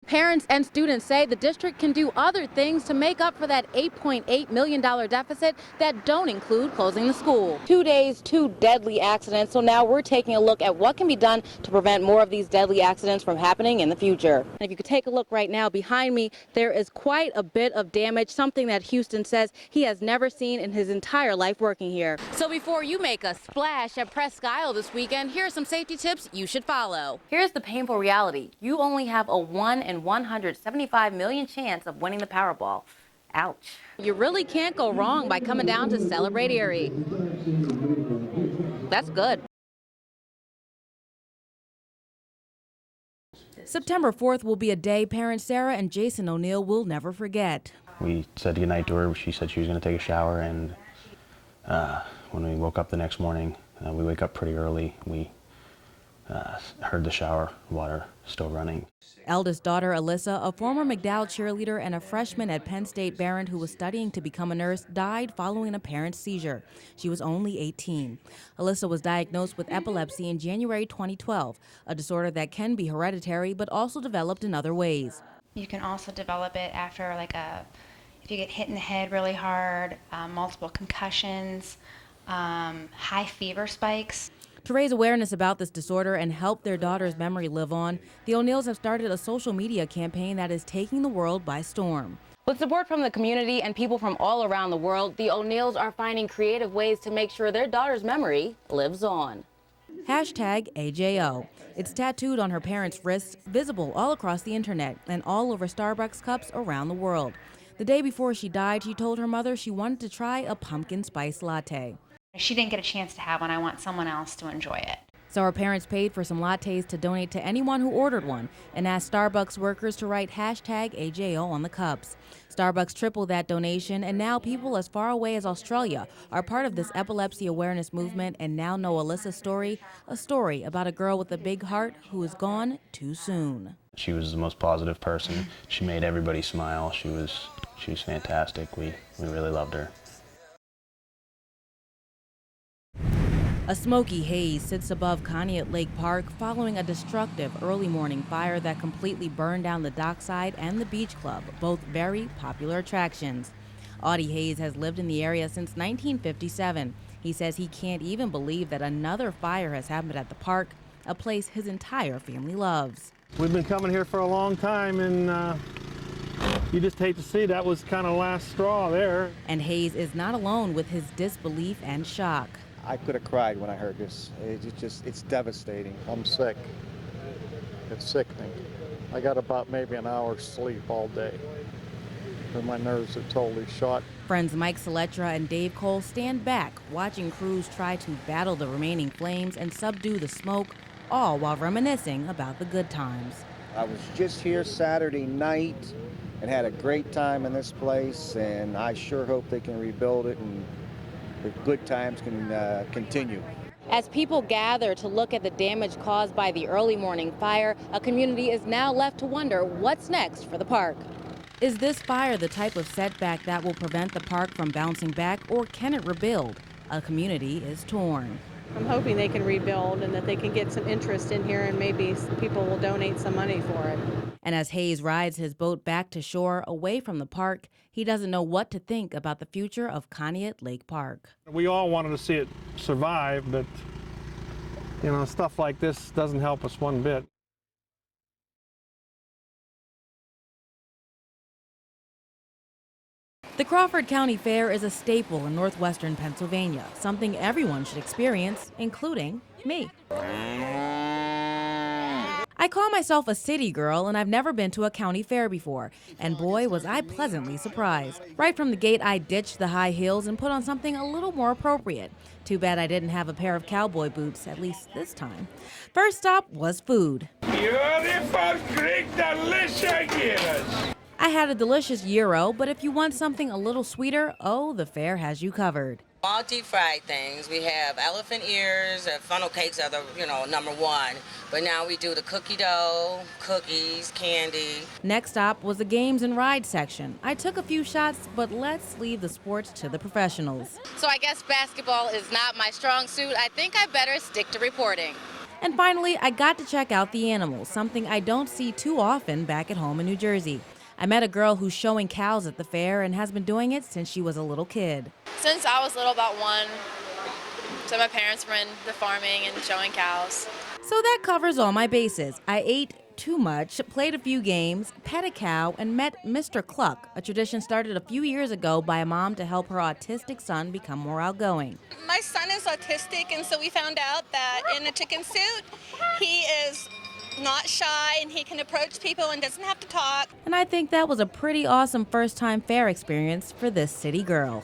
Parents and students say the district can do other things to make up for that $8.8 million deficit that don't include closing the school. 2 days, 2 deadly accidents. So now we're taking a look at what can be done to prevent more of these deadly accidents from happening in the future. And if you could take a look right now behind me, there is quite a bit of damage, something that Houston says he has never seen in his entire life working here. So before you make a splash at Presque Isle this weekend, here are some safety tips you should follow. Here's the painful reality. You only have a 1 in 175 million chance of winning the Powerball. Ouch. You really can't go wrong by coming down to celebrate Erie. That's good. September 4th will be a day parents Sarah and Jason O'Neill will never forget. We said goodnight to her. She said she was going to take a shower, and when we woke up the next morning, we wake up pretty early. We heard the shower water still running. Eldest daughter Alyssa, a former McDowell cheerleader and a freshman at Penn State Barron who was studying to become a nurse, died following a parent's seizure. She was only 18. Alyssa was diagnosed with epilepsy in January 2012, a disorder that can be hereditary but also developed in other ways. You can also develop it after if you get hit in the head really hard, multiple concussions, high fever spikes. To raise awareness about this disorder and help their daughter's memory live on, the O'Neills have started a social media campaign that is taking the world by storm. With support from the community and people from all around the world, the O'Neills are finding creative ways to make sure their daughter's memory lives on. #AJO. It's tattooed on her parents' wrists, visible all across the internet and all over Starbucks cups around the world. The day before she died, she told her mother she wanted to try a pumpkin spice latte. She didn't get a chance to have one. I want someone else to enjoy it. So her parents paid for some lattes to donate to anyone who ordered one and asked Starbucks workers to write #AJO on the cups. Starbucks tripled that donation, and now people as far away as Australia are part of this epilepsy awareness movement and now know Alyssa's story, a story about a girl with a big heart who is gone too soon. She was the most positive person. She made everybody smile. She was fantastic. We really loved her. A smoky haze sits above Conneaut Lake Park following a destructive early morning fire that completely burned down the dockside and the beach club, both very popular attractions. Audie Hayes has lived in the area since 1957. He says he can't even believe that another fire has happened at the park, a place his entire family loves. We've been coming here for a long time, and you just hate to see that was kind of last straw there. And Hayes is not alone with his disbelief and shock. I could have cried when I heard this. It's devastating. I'm sick. It's sickening. I got about maybe an hour's sleep all day. And my nerves are totally shot. Friends Mike Seletra and Dave Cole stand back, watching crews try to battle the remaining flames and subdue the smoke, all while reminiscing about the good times. I was just here Saturday night and had a great time in this place, and I sure hope they can rebuild it and the good times can continue. As people gather to look at the damage caused by the early morning fire, a community is now left to wonder what's next for the park. Is this fire the type of setback that will prevent the park from bouncing back, or can it rebuild? A community is torn. I'm hoping they can rebuild and that they can get some interest in here and maybe some people will donate some money for it. And as Hayes rides his boat back to shore away from the park, he doesn't know what to think about the future of Conneaut Lake Park. We all wanted to see it survive, but stuff like this doesn't help us one bit. The Crawford County Fair is a staple in northwestern Pennsylvania, something everyone should experience, including me. I call myself a city girl, and I've never been to a county fair before, and boy, was I pleasantly surprised. Right from the gate, I ditched the high heels and put on something a little more appropriate. Too bad I didn't have a pair of cowboy boots, at least this time. First stop was food. Beautiful, Greek, delicious. I had a delicious gyro, but if you want something a little sweeter, oh, the fair has you covered. All deep fried things. We have elephant ears, funnel cakes are the, number one. But now we do the cookie dough, cookies, candy. Next stop was the games and rides section. I took a few shots, but let's leave the sports to the professionals. So I guess basketball is not my strong suit. I think I better stick to reporting. And finally, I got to check out the animals, something I don't see too often back at home in New Jersey. I met a girl who's showing cows at the fair and has been doing it since she was a little kid. Since I was little, about 1. So my parents were in the farming and showing cows. So that covers all my bases. I ate too much, played a few games, pet a cow, and met Mr. Cluck, a tradition started a few years ago by a mom to help her autistic son become more outgoing. My son is autistic, and so we found out that in a chicken suit, he is not shy and he can approach people and doesn't have to talk. And I think that was a pretty awesome first-time fair experience for this city girl.